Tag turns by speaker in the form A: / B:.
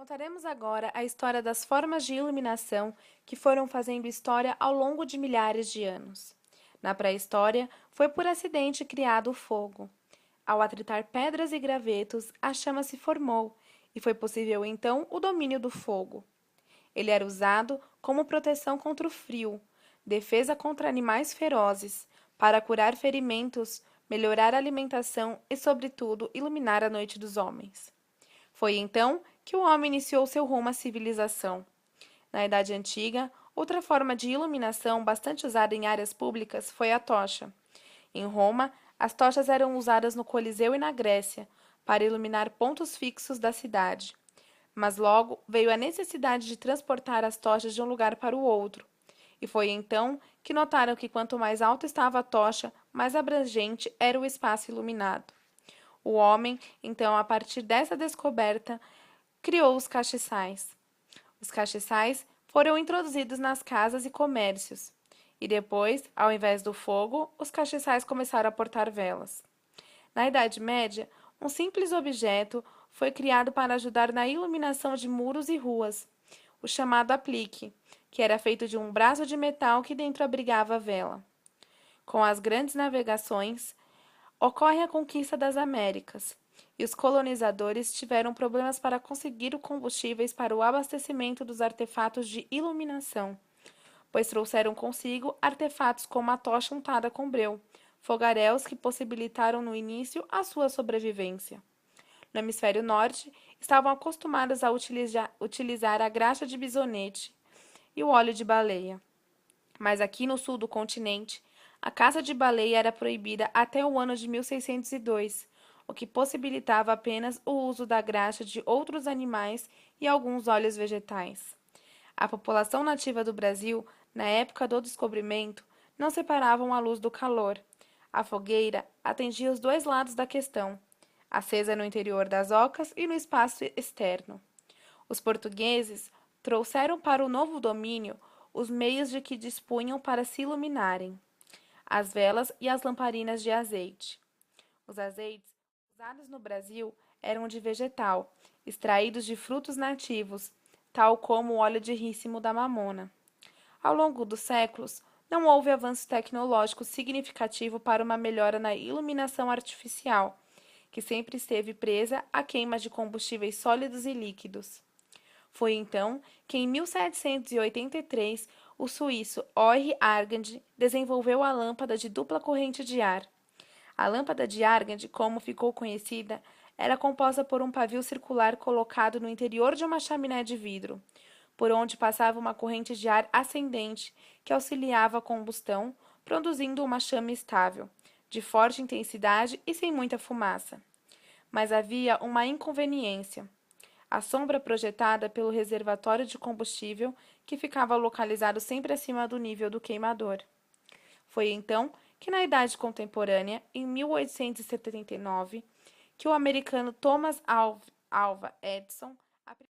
A: Contaremos agora a história das formas de iluminação que foram fazendo história ao longo de milhares de anos. Na pré-história, foi por acidente criado o fogo. Ao atritar pedras e gravetos, a chama se formou e foi possível então o domínio do fogo. Ele era usado como proteção contra o frio, defesa contra animais ferozes, para curar ferimentos, melhorar a alimentação e, sobretudo, iluminar a noite dos homens. Foi então que o homem iniciou seu rumo à civilização. Na Idade Antiga, outra forma de iluminação bastante usada em áreas públicas foi a tocha. Em Roma, as tochas eram usadas no Coliseu e na Grécia, para iluminar pontos fixos da cidade. Mas logo veio a necessidade de transportar as tochas de um lugar para o outro. E foi então que notaram que quanto mais alta estava a tocha, mais abrangente era o espaço iluminado. O homem, então, a partir dessa descoberta, criou os castiçais. Os castiçais foram introduzidos nas casas e comércios. E depois, ao invés do fogo, os castiçais começaram a portar velas. Na Idade Média, um simples objeto foi criado para ajudar na iluminação de muros e ruas, o chamado aplique, que era feito de um braço de metal que dentro abrigava a vela. Com as grandes navegações, ocorre a conquista das Américas, e os colonizadores tiveram problemas para conseguir combustíveis para o abastecimento dos artefatos de iluminação, pois trouxeram consigo artefatos como a tocha untada com breu, fogaréus que possibilitaram no início a sua sobrevivência. No hemisfério norte, estavam acostumados a utilizar a graxa de bisonete e o óleo de baleia. Mas aqui no sul do continente, a caça de baleia era proibida até o ano de 1602, o que possibilitava apenas o uso da graxa de outros animais e alguns óleos vegetais. A população nativa do Brasil, na época do descobrimento, não separavam a luz do calor. A fogueira atendia os dois lados da questão, acesa no interior das ocas e no espaço externo. Os portugueses trouxeram para o novo domínio os meios de que dispunham para se iluminarem: as velas e as lamparinas de azeite. Os azeites usados no Brasil eram de vegetal, extraídos de frutos nativos, tal como o óleo de rícimo da mamona. Ao longo dos séculos, não houve avanço tecnológico significativo para uma melhora na iluminação artificial, que sempre esteve presa à queima de combustíveis sólidos e líquidos. Foi então que, em 1783, o suíço Henri Argand desenvolveu a lâmpada de dupla corrente de ar. A lâmpada de Argand, como ficou conhecida, era composta por um pavio circular colocado no interior de uma chaminé de vidro, por onde passava uma corrente de ar ascendente que auxiliava a combustão, produzindo uma chama estável, de forte intensidade e sem muita fumaça. Mas havia uma inconveniência: a sombra projetada pelo reservatório de combustível, que ficava localizado sempre acima do nível do queimador. Foi então que, na Idade Contemporânea, em 1879, que o americano Thomas Alva Edison